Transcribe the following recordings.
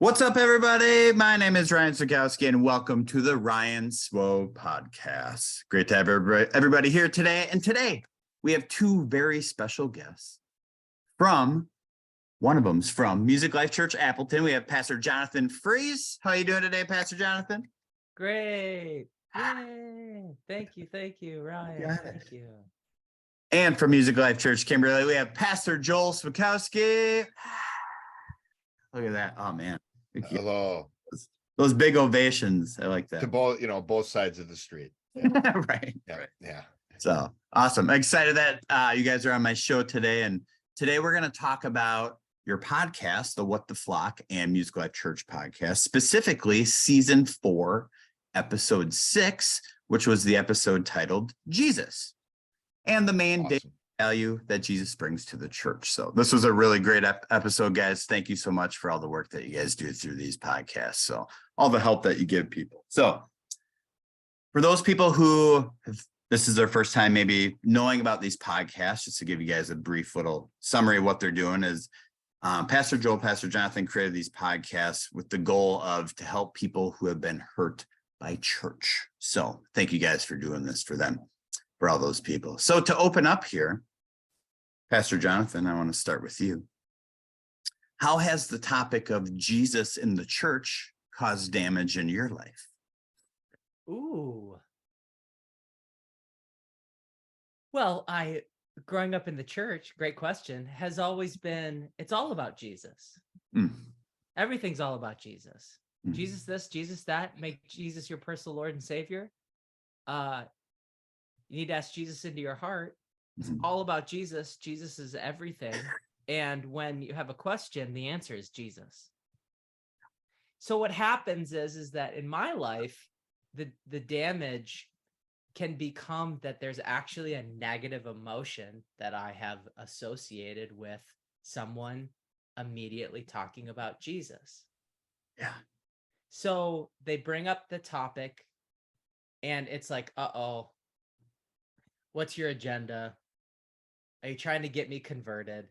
What's up, everybody? My name is Ryan Swokowski, and welcome to the Ryan Swo podcast. Great to have everybody here today. And today we have two very special guests. One of them's from Music Life Church, Appleton. We have Pastor Jonathan Freeze. How are you doing today, Pastor Jonathan? Great. Yay. Thank you, Ryan. Thank you. And from Music Life Church, Kimberly, we have Pastor Joel Swokowski. Look at that. Oh, man. Hello. Those big ovations. I like that. To both sides of the street. Yeah. Right. Yeah. So awesome. I'm excited that you guys are on my show today. And today we're going to talk about your podcast, the What the Flock and Music Life Church podcast, specifically season 4, episode 6, which was the episode titled Jesus and the main value that Jesus brings to the church. So this was a really great episode, guys. Thank you so much for all the work that you guys do through these podcasts. So all the help that you give people. So for those people who this is their first time maybe knowing about these podcasts, just to give you guys a brief little summary of what they're doing is Pastor Joel, Pastor Jonathan created these podcasts with the goal of to help people who have been hurt by church. So thank you guys for doing this for them, for all those people. So to open up here, Pastor Jonathan, I want to start with you. How has the topic of Jesus in the church caused damage in your life? Ooh. Well, growing up in the church, great question, has always been, it's all about Jesus. Everything's all about Jesus. Jesus this, Jesus that, make Jesus your personal Lord and Savior. You need to ask Jesus into your heart. It's all about Jesus. Jesus is everything. And when you have a question, the answer is Jesus. So what happens is that in my life, the damage can become that there's actually a negative emotion that I have associated with someone immediately talking about Jesus. Yeah. So they bring up the topic and it's like, uh-oh, what's your agenda? Are you trying to get me converted?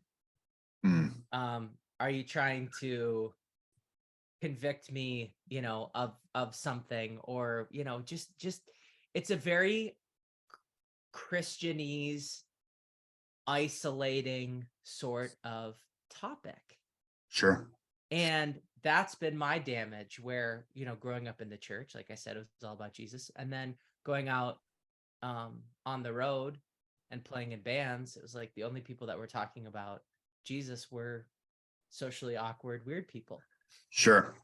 Are you trying to convict me, of something, or, just it's a very Christianese, isolating sort of topic. Sure. And that's been my damage where, growing up in the church, like I said, it was all about Jesus. And then going out on the road and playing in bands, it was like the only people that were talking about Jesus were socially awkward, weird people. Sure.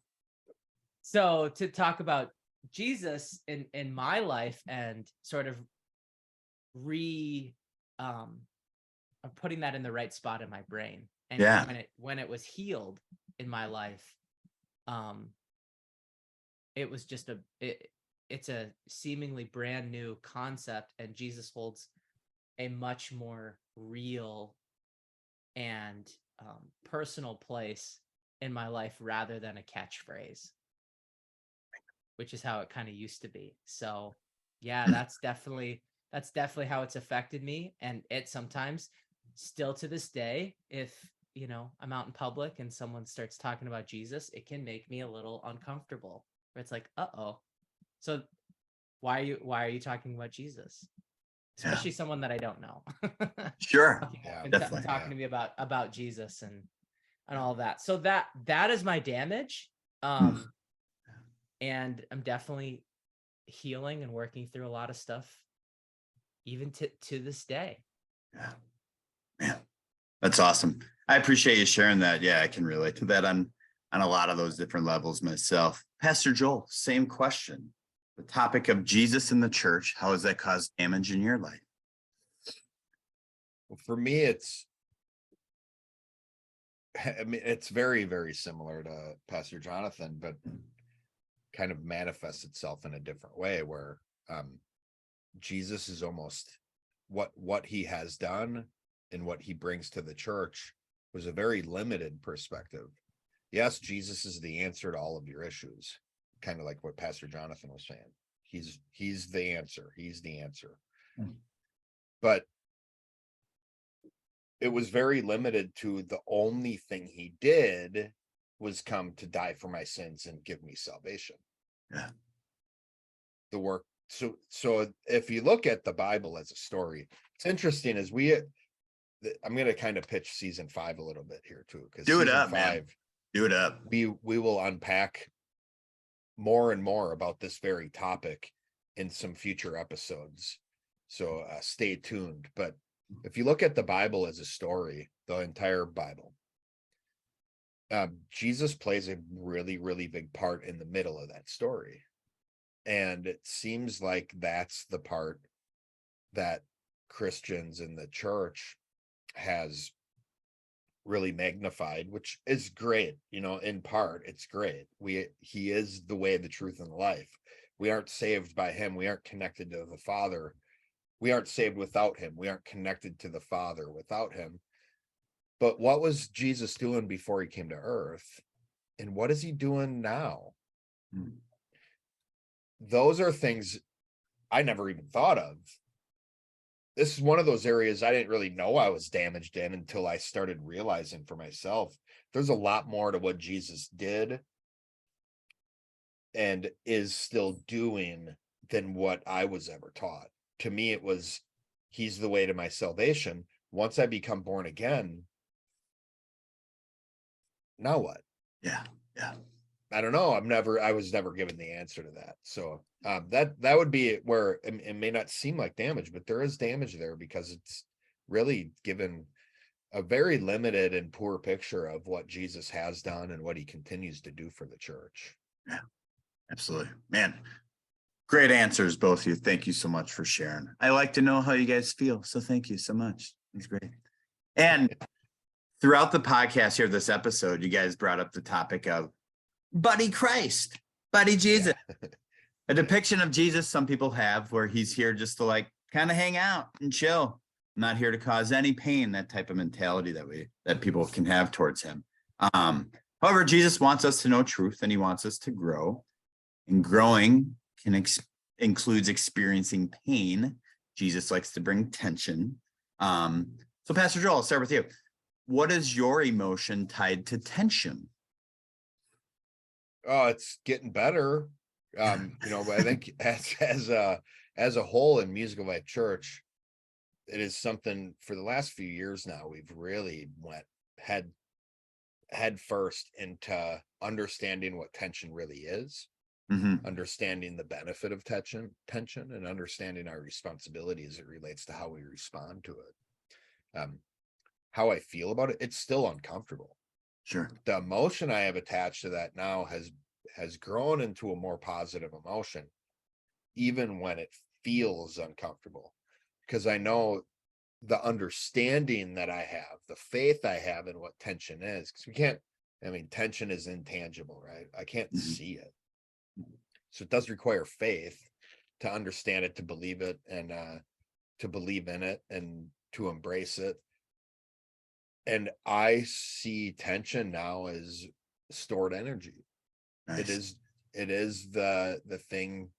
So to talk about Jesus in my life and sort of putting that in the right spot in my brain. And when it was healed in my life, it was just it's a seemingly brand new concept, and Jesus holds a much more real and personal place in my life rather than a catchphrase, which is how it kind of used to be. So yeah, that's definitely how it's affected me. And it sometimes still to this day, if I'm out in public and someone starts talking about Jesus, it can make me a little uncomfortable, where it's like, uh-oh, so why are you talking about Jesus? Especially someone that I don't know. Sure. Definitely talking to me about Jesus and all of that. So that is my damage. And I'm definitely healing and working through a lot of stuff even to this day. Yeah. Man, that's awesome. I appreciate you sharing that. Yeah, I can relate to that on a lot of those different levels myself. Pastor Joel, same question. The topic of Jesus in the church, how has that caused damage in your life? Well, for me, it's very, very similar to Pastor Jonathan, but kind of manifests itself in a different way, where Jesus is almost what he has done and what he brings to the church was a very limited perspective. Yes, Jesus is the answer to all of your issues, kind of like what Pastor Jonathan was saying. He's the answer. He's the answer. But it was very limited to the only thing he did was come to die for my sins and give me salvation. Yeah. The work. So if you look at the Bible as a story, it's interesting as I'm going to kind of pitch season 5 a little bit here too, because Do it season up, 5, man. Do it up. we will unpack more and more about this very topic in some future episodes. So stay tuned. But if you look at the Bible as a story, the entire Bible, Jesus plays a really, really big part in the middle of that story. And it seems like that's the part that Christians in the church has really magnified, which is great. In part, it's great. He is the way, the truth, and the life. We aren't saved by him. We aren't connected to the Father. We aren't saved without him. We aren't connected to the Father without him. But what was Jesus doing before he came to earth? And what is he doing now? Those are things I never even thought of. This is one of those areas I didn't really know I was damaged in until I started realizing for myself. There's a lot more to what Jesus did and is still doing than what I was ever taught. To me, it was, he's the way to my salvation. Once I become born again, now what? Yeah. I don't know. I was never given the answer to that. So that would be where it may not seem like damage, but there is damage there because it's really given a very limited and poor picture of what Jesus has done and what he continues to do for the church. Yeah, absolutely. Man, great answers, both of you. Thank you so much for sharing. I like to know how you guys feel. So thank you so much. It's great. And throughout the podcast here, this episode, you guys brought up the topic of Buddy Christ, Buddy Jesus. Yeah. A depiction of Jesus some people have where he's here just to kind of hang out and chill. I'm not here to cause any pain, that type of mentality that people can have towards him. However, Jesus wants us to know truth and he wants us to grow. And growing includes experiencing pain. Jesus likes to bring tension. So Pastor Joel, I'll start with you. What is your emotion tied to tension? Oh, it's getting better. I think as a whole in Musical Life Church, it is something for the last few years now, we've really went head first into understanding what tension really is, understanding the benefit of tension, and understanding our responsibility as it relates to how we respond to it. How I feel about it, it's still uncomfortable. Sure. The emotion I have attached to that now has grown into a more positive emotion, even when it feels uncomfortable, because I know the understanding that I have, the faith I have in what tension is, because tension is intangible, right? I can't see it. So it does require faith to understand it, to believe it, and to believe in it and to embrace it. And I see tension now as stored energy. Nice. It is the thing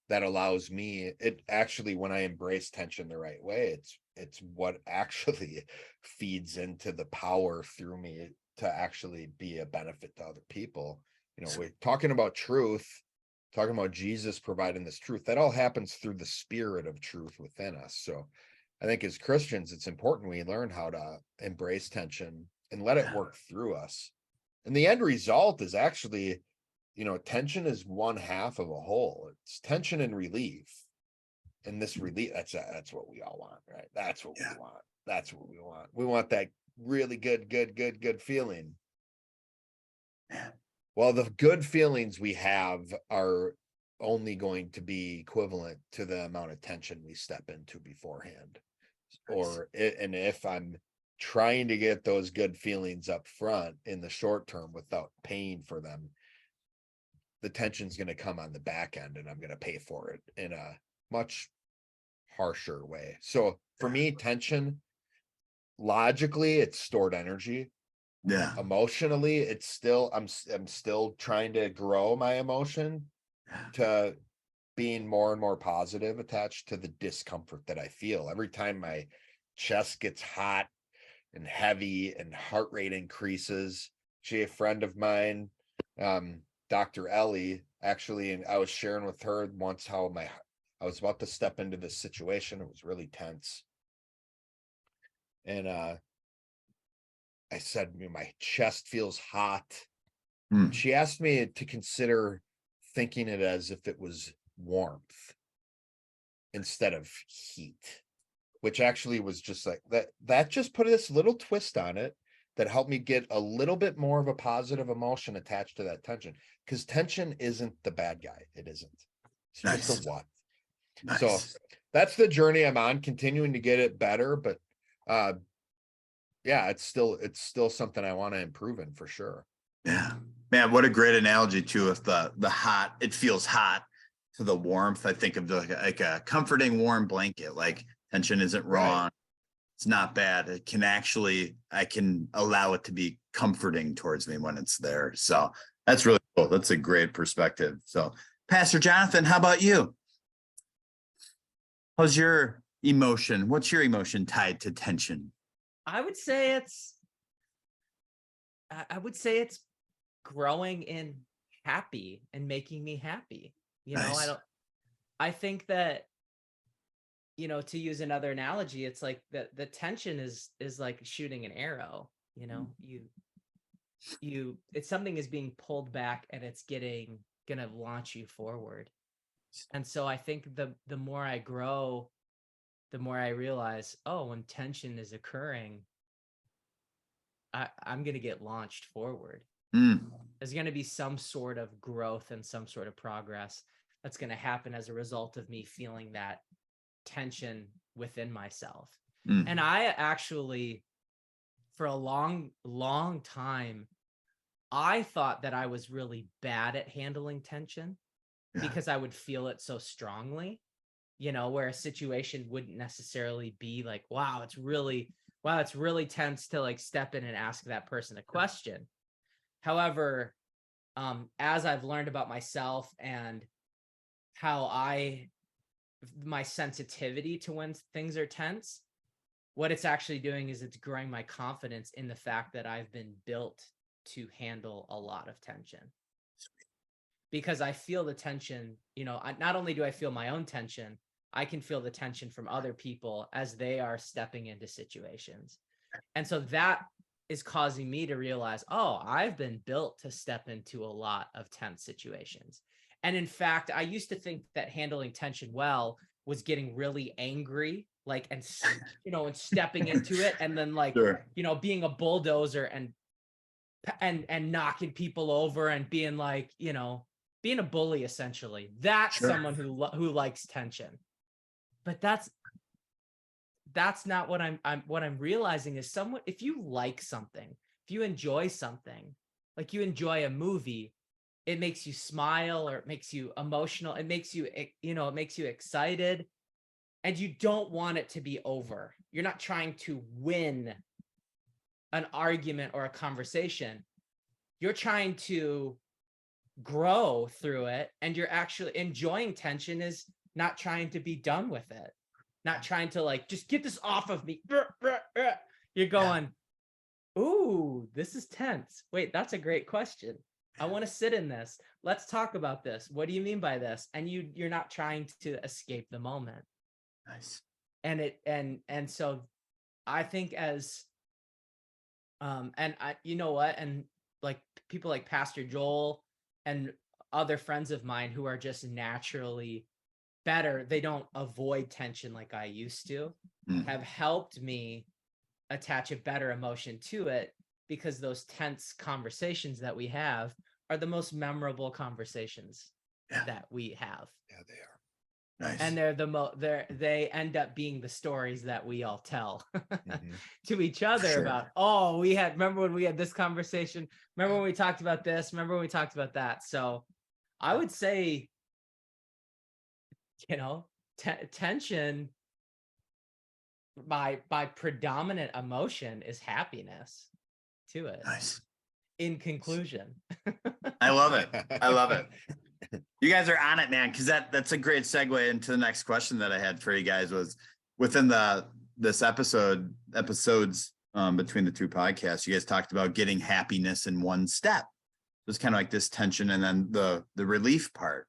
that allows me, it actually, when I embrace tension the right way, it's what actually feeds into the power through me to actually be a benefit to other people. We're talking about truth, talking about Jesus providing this truth. That all happens through the spirit of truth within us. So I think as Christians, it's important we learn how to embrace tension and let it work through us. And the end result is actually, tension is one half of a whole. It's tension and relief. And this relief, that's what we all want, right? That's what we want. That's what we want. We want that really good feeling. Well, the good feelings we have are only going to be equivalent to the amount of tension we step into beforehand. And if I'm trying to get those good feelings up front in the short term without paying for them, the tension's going to come on the back end and I'm going to pay for it in a much harsher way. So for me, tension, logically, it's stored energy. Yeah. Emotionally, it's still, I'm still trying to grow my emotion to being more and more positive attached to the discomfort that I feel. Every time my chest gets hot and heavy and heart rate increases, a friend of mine, Dr. Ellie, actually, and I was sharing with her once how I was about to step into this situation. It was really tense. And I said, my chest feels hot. She asked me to consider thinking it as if it was warmth instead of heat, which actually was just like that just put this little twist on it that helped me get a little bit more of a positive emotion attached to that tension, because tension isn't the bad guy. It isn't. It's just a what. Nice. So that's the journey I'm on, continuing to get it better, but yeah, it's still something I want to improve in for sure. Yeah, man, what a great analogy too. If the hot, it feels hot, to the warmth, I think of like a comforting warm blanket. Like tension isn't wrong. Right. It's not bad. It can actually, I can allow it to be comforting towards me when it's there. So that's really cool. That's a great perspective. So Pastor Jonathan, how about you? How's your emotion? What's your emotion tied to tension? I would say it's growing in happy and making me happy. Nice. I think that, to use another analogy, it's like the tension is like shooting an arrow. It's something is being pulled back and it's gonna launch you forward. And so I think the more I grow, the more I realize, when tension is occurring, I'm gonna get launched forward. There's gonna be some sort of growth and some sort of progress that's gonna happen as a result of me feeling that tension within myself. And I actually, for a long time, I thought that I was really bad at handling tension because I would feel it so strongly, where a situation wouldn't necessarily be like, wow, it's really tense to like step in and ask that person a question. However, as I've learned about myself and how my sensitivity to when things are tense, what it's actually doing is it's growing my confidence in the fact that I've been built to handle a lot of tension. Because I feel the tension, not only do I feel my own tension, I can feel the tension from other people as they are stepping into situations. And so that is causing me to realize, I've been built to step into a lot of tense situations. And in fact, I used to think that handling tension well was getting really angry, and stepping into it, and then being a bulldozer and knocking people over and being being a bully, essentially. That's someone who likes tension. But that's not what I'm realizing is if you like something, if you enjoy something, like you enjoy a movie, it makes you smile or it makes you emotional. It makes you, it makes you excited, and you don't want it to be over. You're not trying to win an argument or a conversation. You're trying to grow through it, and you're actually enjoying tension is not trying to be done with it, not trying to just get this off of me. You're going, ooh, this is tense. Wait, that's a great question. I want to sit in this. Let's talk about this. What do you mean by this? And you're not trying to escape the moment. Nice. And so I think as and I, and like people like Pastor Joel and other friends of mine who are just naturally better, they don't avoid tension like I used to, have helped me attach a better emotion to it, because those tense conversations that we have are the most memorable conversations that we have. Yeah, they are. Nice. And they're they end up being the stories that we all tell to each other about, remember when we had this conversation? Remember when we talked about this? Remember when we talked about that? So I would say, tension, my predominant emotion is happiness to it. Nice. In conclusion. I love it. I love it. You guys are on it, man, because that's a great segue into the next question that I had for you guys. Was within this episodes between the two podcasts, you guys talked about getting happiness in one step. It was kind of like this tension and then the relief part.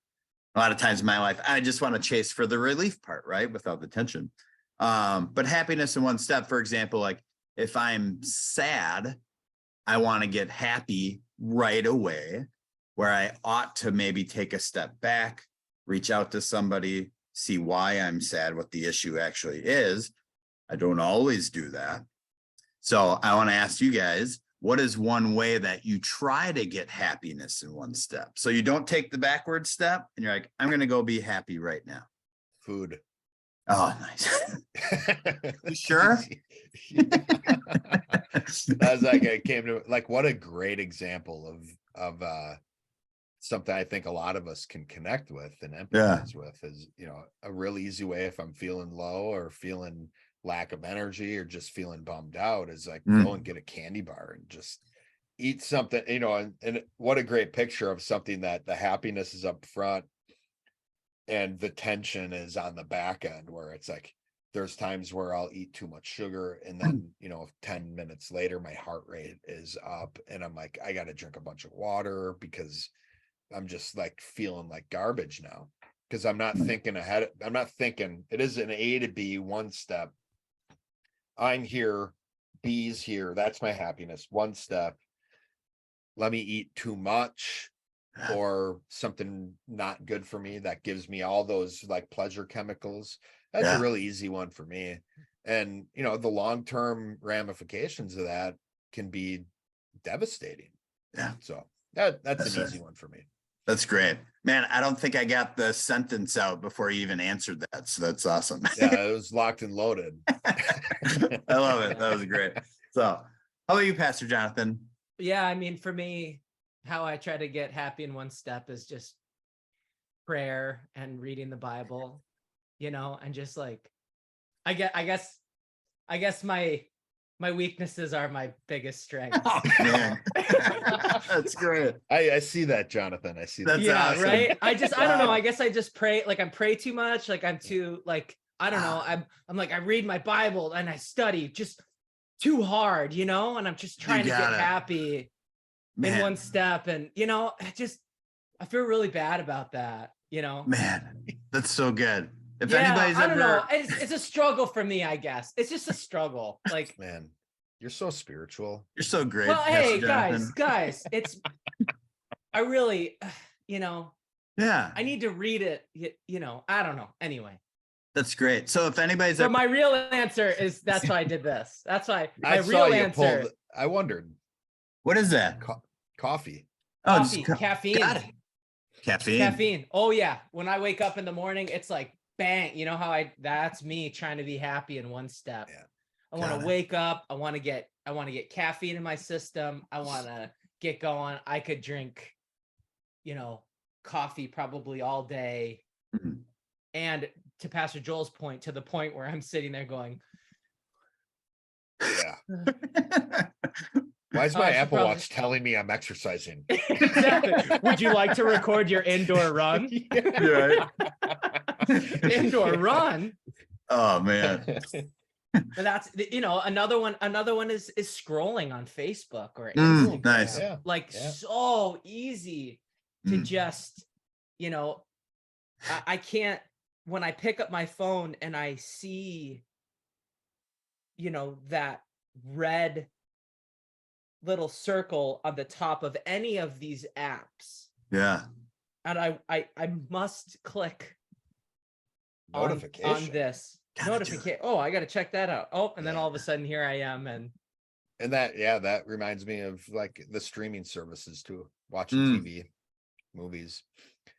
A lot of times in my life, I just want to chase for the relief part, right? Without the tension. But happiness in one step, for example, like if I'm sad, I want to get happy right away, where I ought to maybe take a step back, reach out to somebody, see why I'm sad, what the issue actually is. I don't always do that. So I want to ask you guys, what is one way that you try to get happiness in one step? So you don't take the backward step and you're like, I'm going to go be happy right now. Food. Oh, nice. You sure? That's like, I came to like, what a great example of something I think a lot of us can connect with and empathize with is, a real easy way if I'm feeling low or feeling lack of energy or just feeling bummed out is like go and get a candy bar and just eat something, and what a great picture of something that the happiness is up front and the tension is on the back end, where it's like there's times where I'll eat too much sugar and then 10 minutes later my heart rate is up and I'm like, I got to drink a bunch of water because I'm just like feeling like garbage now because I'm not thinking ahead. I'm not thinking it is an A to B one step. I'm here, B's here. That's my happiness. One step. Let me eat too much or something not good for me that gives me all those like pleasure chemicals. That's a really easy one for me. And, the long-term ramifications of that can be devastating. Yeah. So that's an easy one for me. That's great, man. I don't think I got the sentence out before you even answered that. So that's awesome. Yeah, it was locked and loaded. I love it. That was great. So how about you, Pastor Jonathan? Yeah. I mean, for me, how I try to get happy in one step is just prayer and reading the Bible, and just like, I guess my weaknesses are my biggest strength. Oh, man. That's great. I see that, Jonathan. I see that. That's Yeah, awesome. right. I don't know. I guess I just pray, like I'm pray too much. Like I'm too, like, I don't know. I'm like, I read my Bible and I study just too hard, and I'm just trying to get happy in one step. And, I feel really bad about that, Man, that's so good. If yeah, anybody's I don't know. ever It's a struggle for me, I guess. It's just a struggle. Like, man, you're so spiritual. You're so great. Well, hey, Jonathan. guys, I really, Yeah, I need to read it, I don't know. Anyway. that's great. So if anybody's So ever, my real answer is that's why I did this. That's why my I real saw you answer. pulled. I wondered. what is that? Coffee. Coffee, Just caffeine. Got it. Caffeine. Caffeine. Oh yeah. When I wake up in the morning, it's like bang. You know how that's me trying to be happy in one step. Yeah. I want to wake up. I want to get caffeine in my system. I want to get going. I could drink, coffee probably all day. Mhm. And to Pastor Joel's point, to the point where I'm sitting there going, Yeah. Why is my Apple Watch telling me I'm exercising? Exactly. Would you like to record your indoor run? Yeah, right? Indoor run. Oh man. But that's another one is scrolling on Facebook or Instagram. Nice. Yeah. Like so easy to just, I can't, when I pick up my phone and I see, that red little circle on the top of any of these apps. Yeah. And I must click Notification on this notification. Oh, I got to check that out. Oh, and then all of a sudden here I am. And that reminds me of like the streaming services too, watching TV, movies.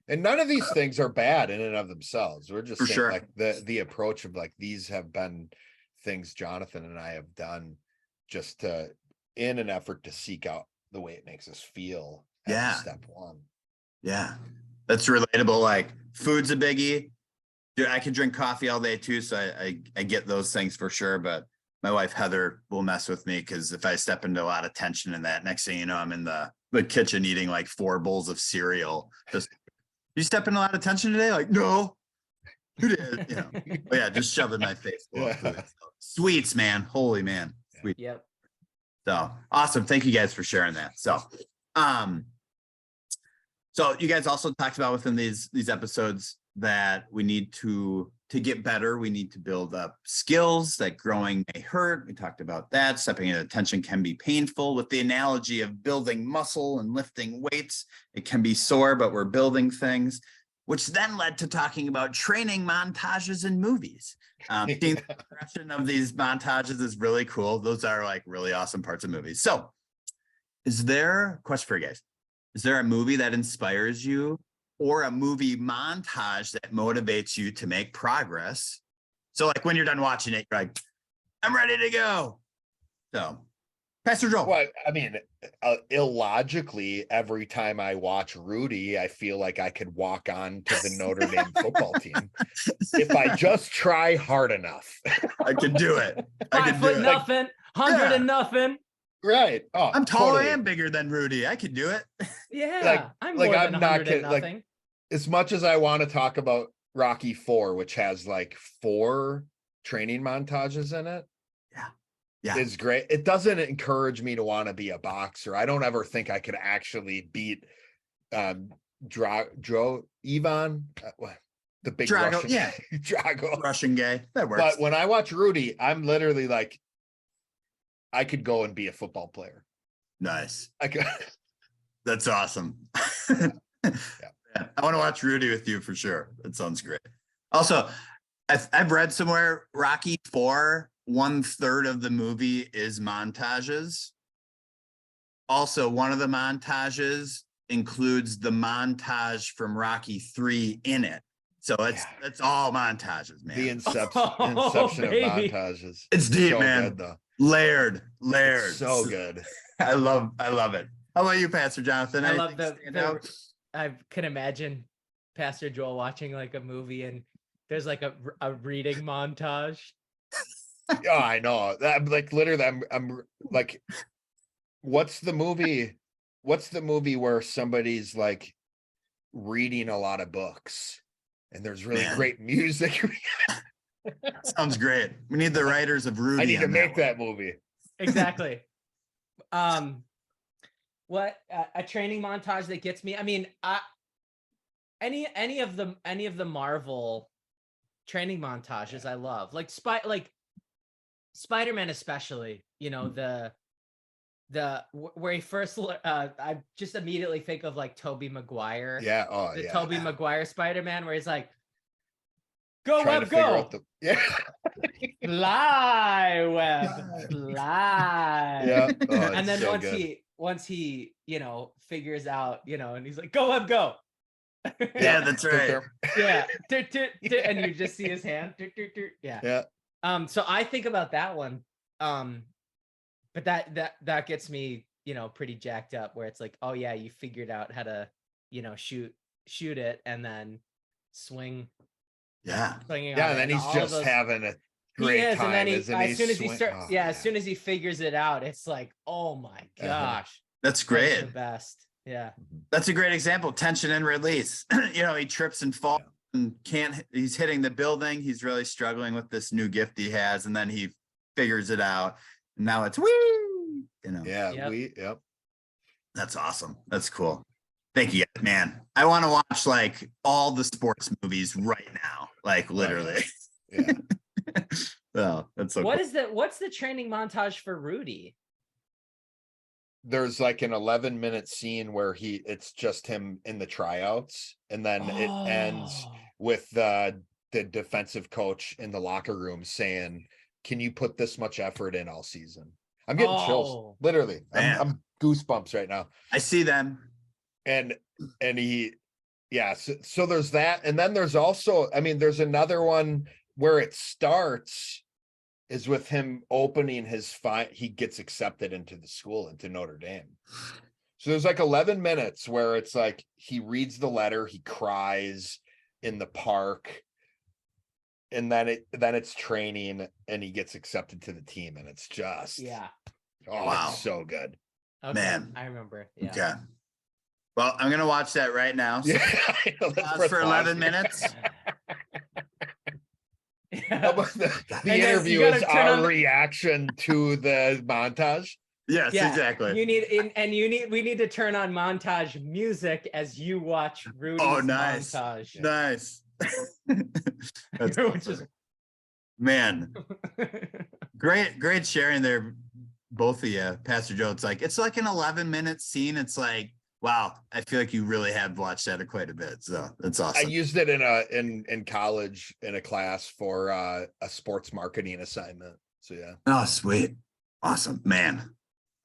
And none of these things are bad in and of themselves. We're just saying like the approach of like, these have been things Jonathan and I have done just in an effort to seek out the way it makes us feel. Step one. Yeah. That's relatable. Like food's a biggie. Dude, I could drink coffee all day too. So I get those things for sure. But my wife, Heather, will mess with me because if I step into a lot of tension in that, next thing you know, I'm in the kitchen eating like 4 bowls of cereal. Just, you step in a lot of tension today? Like, no, who did? But yeah, just shove in my face. Full of food. So, sweets, man. Holy man. Sweet. Yep. So awesome. Thank you guys for sharing that. So you guys also talked about within these episodes that we need to get better. We need to build up skills, that growing may hurt. We talked about that. Stepping into attention can be painful. With the analogy of building muscle and lifting weights, it can be sore, but we're building things, which then led to talking about training montages in movies. Seeing the progression of these montages is really cool. Those are like really awesome parts of movies. So is there, question for you guys, is there a movie that inspires you or a movie montage that motivates you to make progress? So like when you're done watching it, you're like, I'm ready to go. So Pastor Joel. Well, I mean, illogically, every time I watch Rudy, I feel like I could walk on to the Notre Dame football team if I just try hard enough. I can do it. I can do it. Nothing, 100 and nothing. Right. Oh, I'm taller totally. and bigger than Rudy. I can do it. Yeah. I'm more I'm than not 100 kidding. and nothing. Like, as much as I want to talk about Rocky IV, which has like 4 training montages in it. Yeah. It's great. It doesn't encourage me to want to be a boxer. I don't ever think I could actually beat Ivan, the big Drago, Russian, yeah. Drago. Russian gay. That works. But when I watch Rudy, I'm literally like, I could go and be a football player. Nice. I could. That's awesome. Yeah. I want to watch Rudy with you for sure. That sounds great. Also, I've read somewhere Rocky IV, 1/3 of the movie is montages. Also, one of the montages includes the montage from Rocky III in it. So it's all montages, man. The inception of montages. It's deep, so man. Good, though. Layered. It's so good. I love it. How about you, Pastor Jonathan? I love I can imagine Pastor Joel watching like a movie and there's like a reading montage. Oh, I know. I'm like literally I'm like, what's the movie where somebody's like reading a lot of books and there's really great music? Sounds great. We need the writers of Rudy. I need to make that movie. Exactly. What a training montage that gets me. I mean, any of the Marvel training montages I love. Like Spider-Man especially, you know, the where he first I just immediately think of like Tobey Maguire. Yeah. Tobey Maguire Spider-Man where he's like, go trying web, go. Fly web, fly. Yeah. And then so once he, you know, figures out, you know, and he's like, go web, go. Yeah, that's right. Yeah. And you just see his hand. Yeah. So I think about that one. But that gets me, you know, pretty jacked up where it's like, oh yeah, you figured out how to, you know, shoot it and then swing. Yeah. And then he's just having a great time. And then as soon as he figures it out, it's like, oh my gosh. That's great. That's the best. Yeah. That's a great example. Tension and release. You know, he trips and falls and he's hitting the building. He's really struggling with this new gift he has. And then he figures it out. And now it's wee, you know. Yeah. Yep. That's awesome. That's cool. Thank you, man. I want to watch like all the sports movies right now. Like literally. Yeah. Well, that's so what's the training montage for Rudy? There's like an 11-minute scene where it's just him in the tryouts, and then it ends with the defensive coach in the locker room saying, can you put this much effort in all season? I'm getting chills. Literally. I'm goosebumps right now. I see them. And he, so there's that. And then there's also, I mean, there's another one where it starts is with him opening he gets accepted into the school, into Notre Dame. So there's like 11 minutes where it's like, he reads the letter, he cries in the park, and then it's training and he gets accepted to the team. And it's just, wow. It's so good. Okay. Man. I remember. Yeah. Okay. Well, I'm going to watch that right now. So for 11 minutes. The interview is our reaction to the montage. Yes, Yeah, exactly. We need to turn on montage music as you watch Rudy's nice. montage. Nice. That's Which is man. Great sharing there, both of you, Pastor Joe. It's like an 11-minute scene. It's like, wow, I feel like you really have watched that quite a bit. So that's awesome. I used it in college in a class for a sports marketing assignment. So yeah. Oh, sweet. Awesome, man.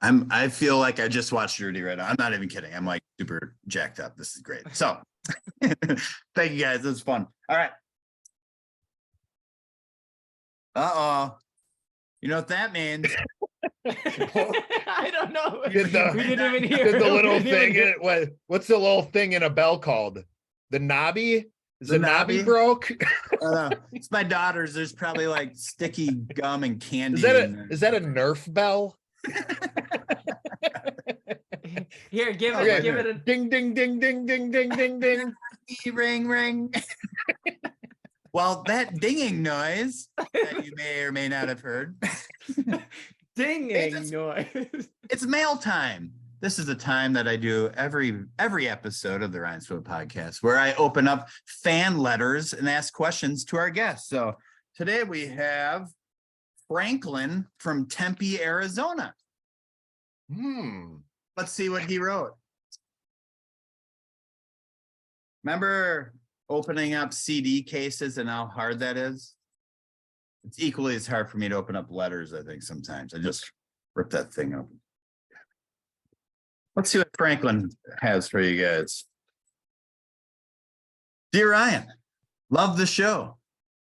I feel like I just watched Rudy right now. I'm not even kidding. I'm like super jacked up. This is great. So thank you guys. This was fun. All right. Uh-oh. You know what that means? I don't know. We didn't even hear. Did the little thing. What's the little thing in a bell called? The knobby? Is the knobby broke? It's my daughter's. There's probably like sticky gum and candy. Is that a Nerf bell? Here, give it a ding, ding, ding, ding, ding, ding, ding, ding. Ring, ring. Well, that dinging noise that you may or may not have heard. dinging noise. It's mail time. This is the time that I do every episode of the Rhinesville podcast where I open up fan letters and ask questions to our guests. So today we have Franklin from Tempe, Arizona. Let's see what he wrote. Remember opening up CD cases and how hard that is? It's equally as hard for me to open up letters, I think, sometimes. I just rip that thing open. Let's see what Franklin has for you guys. Dear Ryan, love the show.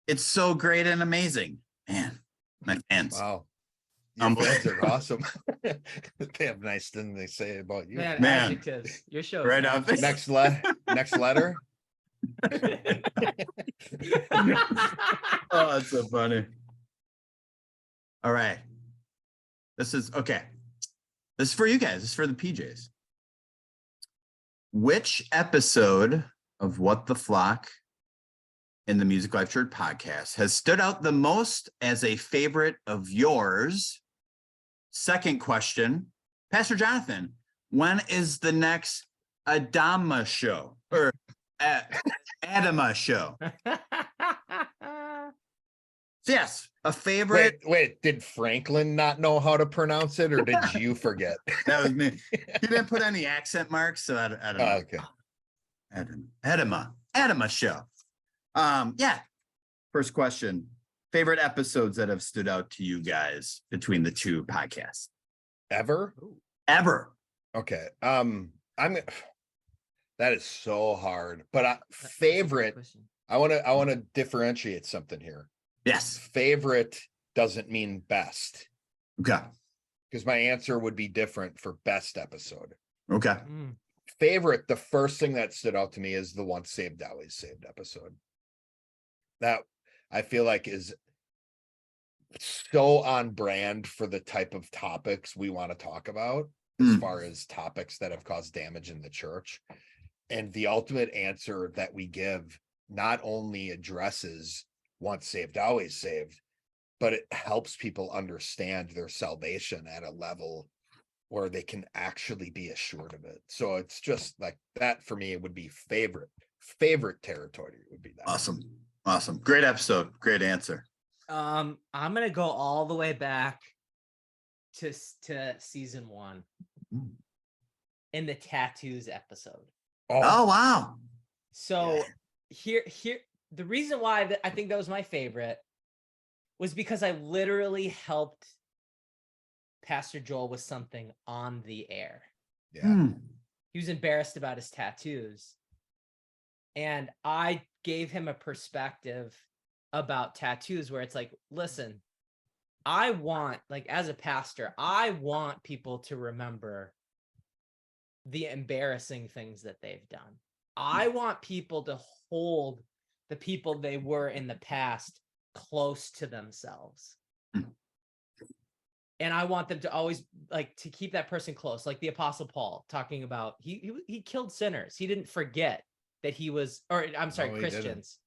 It's so great and amazing. Man, my fans. Wow. Your fans are awesome. They have nice things they say about you. Man. Adjectives. Your show. Right up. Next letter. Oh, that's so funny. All right. This is okay. This is for you guys. This is for the PJs. Which episode of What the Flock in the Music Life Church podcast has stood out the most as a favorite of yours? Second question, Pastor Jonathan, when is the next Adama show or Adama show? Yes, a favorite. Wait, did Franklin not know how to pronounce it, or did you forget? That was me. He didn't put any accent marks, so I don't know. Okay. Adama show. Yeah. First question. Favorite episodes that have stood out to you guys between the two podcasts? Ever? Okay. That is so hard. But favorite. I want to differentiate something here. Yes. Favorite doesn't mean best. Okay. Because my answer would be different for best episode. Okay. Favorite, the first thing that stood out to me is the Once Saved, Always Saved episode. That I feel like is so on brand for the type of topics we want to talk about, as far as topics that have caused damage in the church. And the ultimate answer that we give not only addresses Once Saved, Always Saved, but it helps people understand their salvation at a level where they can actually be assured of it. So it's just like that for me, it would be favorite territory would be that. Awesome. Great episode. Great answer. I'm going to go all the way back to season 1 in the tattoos episode. Oh wow. So here, the reason why I think that was my favorite was because I literally helped Pastor Joel with something on the air. Yeah. He was embarrassed about his tattoos. And I gave him a perspective about tattoos where it's like, listen, I want, like, as a pastor, I want people to remember the embarrassing things that they've done. I want people to hold the people they were in the past close to themselves. And I want them to always like to keep that person close, like the Apostle Paul talking about he killed sinners. He didn't forget that he was, or I'm sorry, Christians.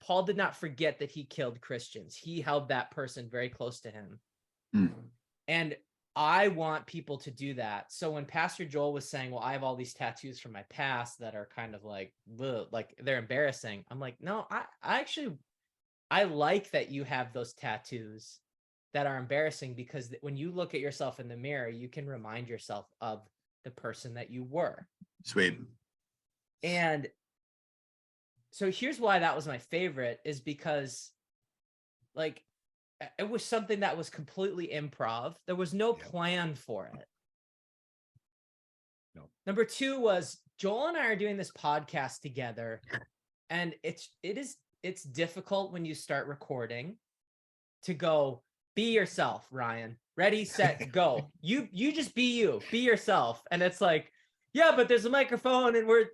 Paul did not forget that he killed Christians. He held that person very close to him. And I want people to do that. So when Pastor Joel was saying, well, I have all these tattoos from my past that are kind of like they're embarrassing. I'm like, no, I like that you have those tattoos that are embarrassing, because when you look at yourself in the mirror, you can remind yourself of the person that you were. Sweet. And so here's why that was my favorite, is because like it was something that was completely improv. There was no plan for it. No. Number two was Joel and I are doing this podcast together, and it's difficult when you start recording to go, be yourself, Ryan. Ready, set, go. You just be you, be yourself. And it's like, yeah, but there's a microphone and we're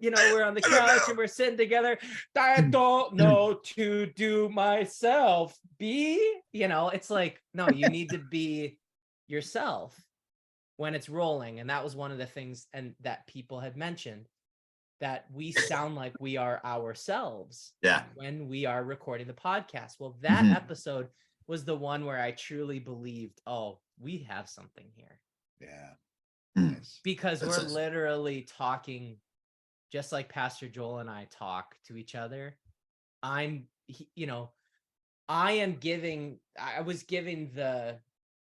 on the couch and we're sitting together. I don't know to do myself. It's like, no, you need to be yourself when it's rolling. And that was one of the things and that people had mentioned, that we sound like we are ourselves when we are recording the podcast. Well, that episode was the one where I truly believed, oh, we have something here. Yeah. Nice. Because we're literally talking just like Pastor Joel and I talk to each other. I was giving the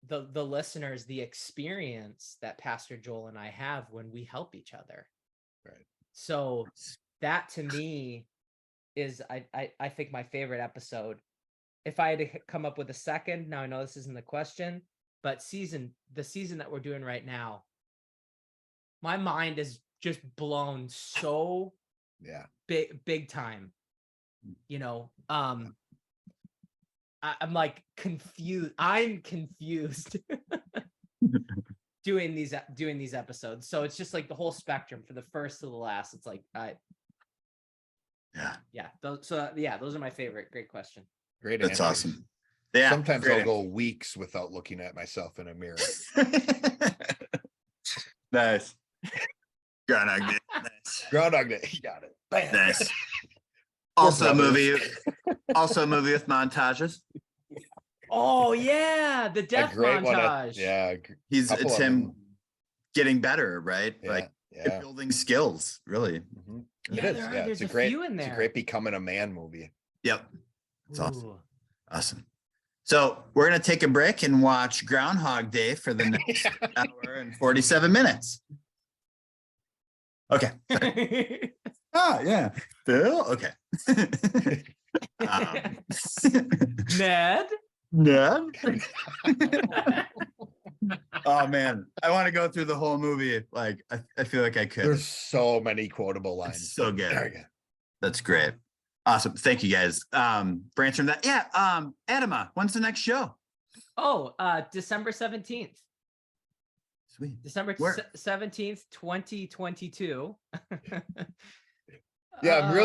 listeners the experience that Pastor Joel and I have when we help each other. Right. So that to me is, I think, my favorite episode. If I had to come up with a second, now I know this isn't the question, but the season that we're doing right now, my mind is just blown so big time. I'm like confused. I'm confused doing these episodes. So it's just like the whole spectrum from the first to the last. It's like those are my favorite. Great question. Great. That's answers. Awesome. Yeah. Sometimes I'll go weeks without looking at myself in a mirror. Nice. Groundhog Day. Nice. Groundhog Day. Got it. Bam. Nice. Also a movie with montages. Oh yeah, the death montage. Yeah. It's him getting better, right? Yeah. Building skills, really. Mm-hmm. Yeah, there's a few in there. It's a great becoming a man movie. Yep. It's awesome. So we're going to take a break and watch Groundhog Day for the next hour and 47 minutes. Okay. Yeah. Phil? Okay. Ned? Oh, man. I want to go through the whole movie. Like, I feel like I could. There's so many quotable lines. It's so good. That's great. Awesome. Thank you, guys. Branch from that. Yeah. Adama, when's the next show? Oh, December 17th. Sweet. December 17th, 2022. Yeah, I'm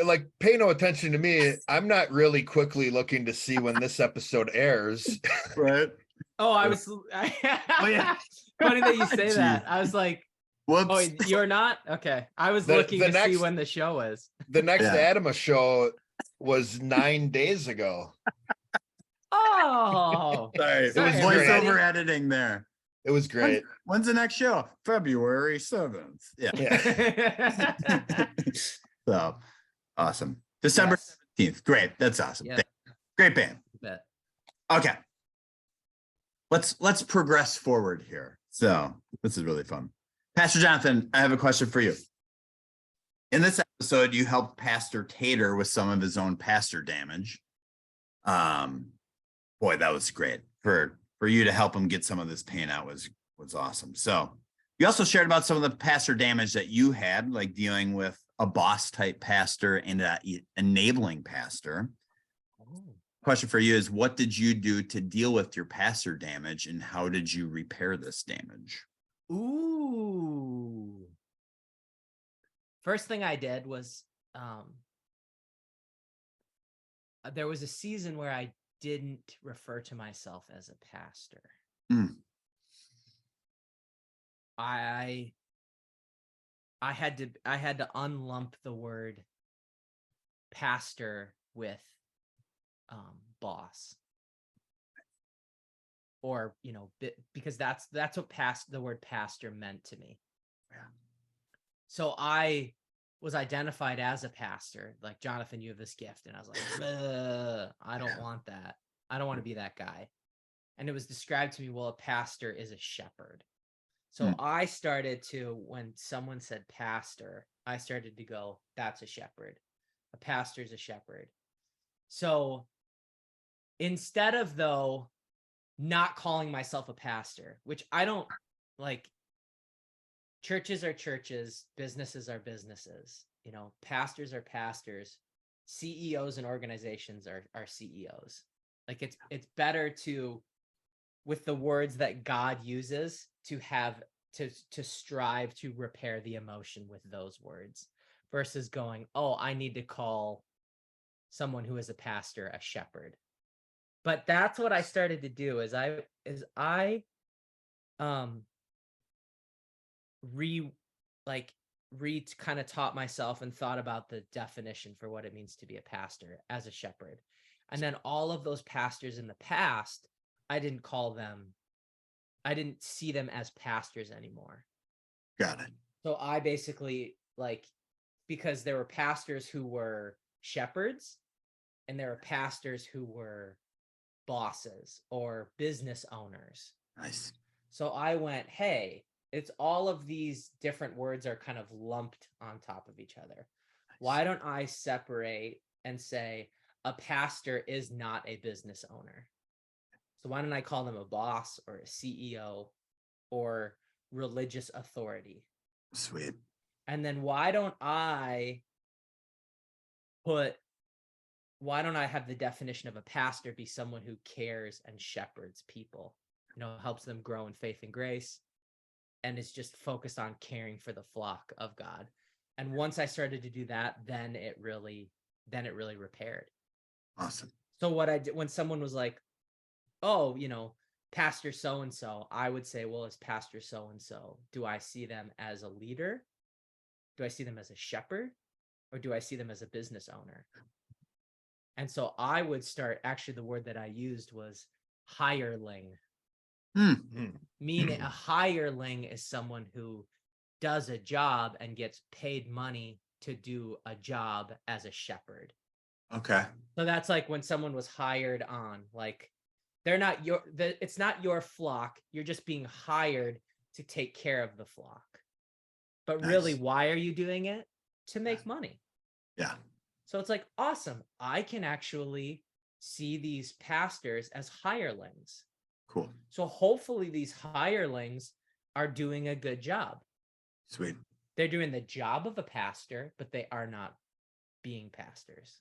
like, pay no attention to me. I'm not really quickly looking to see when this episode airs. Right. Oh, yeah. Funny that you say that. I was like, whoops. Oh, you're not? Okay. I was looking to see when the show is. The next Adama show was 9 days ago. Oh. Sorry. It was voiceover editing there. It was great. When's the next show? February 7th. Yeah. So awesome. December 17th. Great. That's awesome. Yeah. Great band. Okay. Let's progress forward here. So this is really fun. Pastor Jonathan, I have a question for you. In this episode, you helped Pastor Tater with some of his own pastor damage. Boy, that was great. For you to help him get some of this pain out was awesome. So you also shared about some of the pastor damage that you had, like dealing with a boss type pastor and an enabling pastor. Question for you is, what did you do to deal with your pastor damage, and how did you repair this damage? Ooh. First thing I did was there was a season where I didn't refer to myself as a pastor. I had to unlump the word pastor with boss, or, because that's what the word pastor meant to me. Yeah. So I was identified as a pastor, like, Jonathan, you have this gift. And I was like, I don't want that. I don't want to be that guy. And it was described to me, well, a pastor is a shepherd. So I started to, when someone said pastor, I started to go, that's a shepherd. A pastor is a shepherd. So instead of, though, not calling myself a pastor, which I don't like, churches are churches, businesses are businesses, pastors are pastors, CEOs and organizations are CEOs. Like, it's better to, with the words that God uses, to have to strive to repair the emotion with those words, versus going, oh, I need to call someone who is a pastor a shepherd. But that's what I started to do, is I kind of taught myself and thought about the definition for what it means to be a pastor as a shepherd. And then all of those pastors in the past, I didn't see them as pastors anymore. Got it. So I basically, because there were pastors who were shepherds, and there were pastors who were bosses or business owners. Nice. So I went, hey, it's all of these different words are kind of lumped on top of each other. Nice. Why don't I separate and say a pastor is not a business owner? So why don't I call them a boss or a CEO or religious authority? Sweet. And then why don't I have the definition of a pastor be someone who cares and shepherds people, helps them grow in faith and grace, and is just focused on caring for the flock of God. And once I started to do that, then it really repaired. Awesome. So what I did, when someone was like, oh, pastor so-and-so, I would say, well, as pastor so-and-so, do I see them as a leader? Do I see them as a shepherd? Or do I see them as a business owner? And so I would start, actually, the word that I used was hireling. Meaning a hireling is someone who does a job and gets paid money to do a job as a shepherd. Okay. So that's like when someone was hired on, like, it's not your flock. You're just being hired to take care of the flock. But Nice. Really, why are you doing it? To make money. Yeah. So it's like, awesome. I can actually see these pastors as hirelings. Cool. So hopefully these hirelings are doing a good job. Sweet. They're doing the job of a pastor, but they are not being pastors.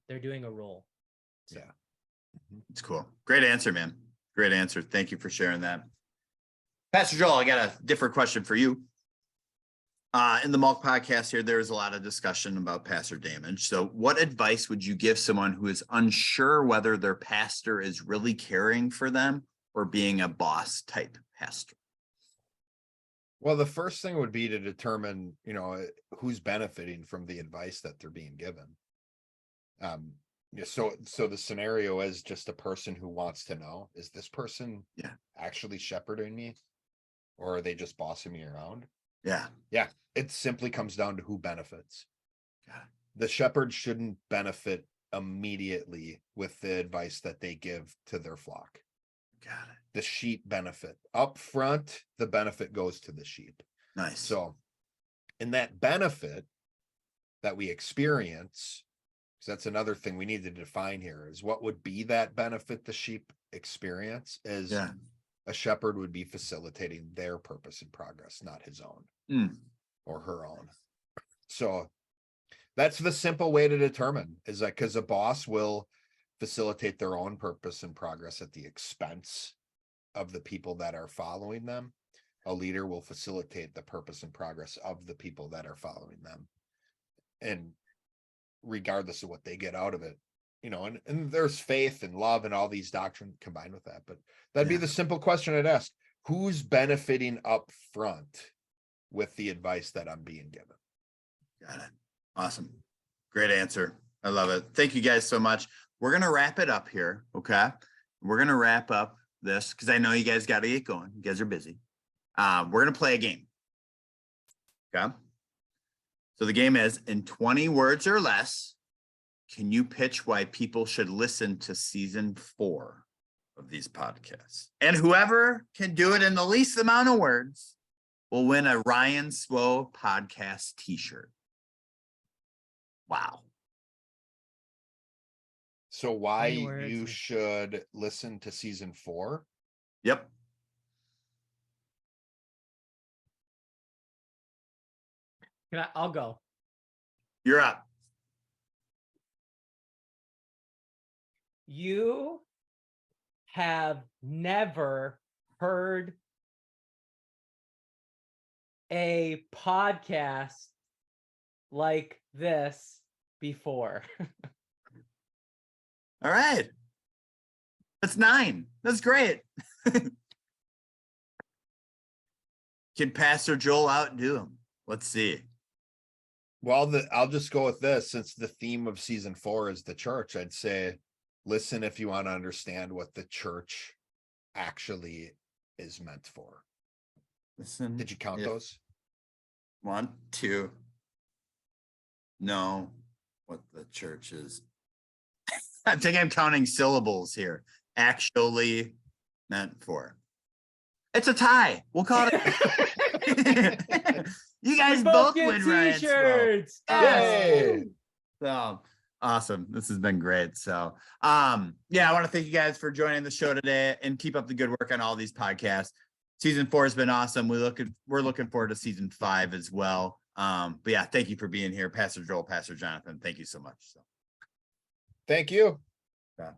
They're doing a role. So. Yeah. It's cool. Great answer, man. Great answer. Thank you for sharing that. Pastor Joel, I got a different question for you. In the Mulk podcast here, there's a lot of discussion about pastor damage. So what advice would you give someone who is unsure whether their pastor is really caring for them or being a boss type pastor? Well, the first thing would be to determine, who's benefiting from the advice that they're being given. So the scenario is just a person who wants to know, is this person actually shepherding me, or are they just bossing me around? Yeah. It simply comes down to who benefits. The shepherd shouldn't benefit immediately with the advice that they give to their flock. Got it. The sheep benefit up front. The benefit goes to the sheep. Nice. So in that benefit that we experience, because that's another thing we need to define here, is what would be that benefit the sheep experience is a shepherd would be facilitating their purpose and progress, not his own or her own. So that's the simple way to determine, is that because a boss will facilitate their own purpose and progress at the expense of the people that are following them. A leader will facilitate the purpose and progress of the people that are following them. And regardless of what they get out of it, and there's faith and love and all these doctrines combined with that. But that'd be the simple question I'd ask. Who's benefiting up front with the advice that I'm being given? Got it. Awesome. Great answer. I love it. Thank you guys so much. We're going to wrap it up here. Okay. we're going to wrap up this because I know you guys got to get going. You guys are busy. We're going to play a game. Okay. So the game is, in 20 words or less, can you pitch why people should listen to season 4 of these podcasts? And whoever can do it in the least amount of words will win a Ryan Swo podcast t-shirt. Wow. So why Anyways. you should listen to season 4? Yep. I'll go. You're up. You have never heard a podcast like this before. All right. That's 9. That's great. Can Pastor Joel outdo him? Let's see. Well, I'll just go with this. Since the theme of season 4 is the church, I'd say listen if you want to understand what the church actually is meant for. Listen. Did you count those? 1, 2. No, what the church is. I think I'm counting syllables here. Actually meant for. It's a tie. We'll call it. You guys both win Ryan Swo. T-shirts. Yay! So awesome. This has been great. So yeah, I want to thank you guys for joining the show today and keep up the good work on all these podcasts. Season 4 has been awesome. We're looking forward to season 5 as well. But yeah, thank you for being here, Pastor Joel, Pastor Jonathan. Thank you so much. So Thank you. yeah.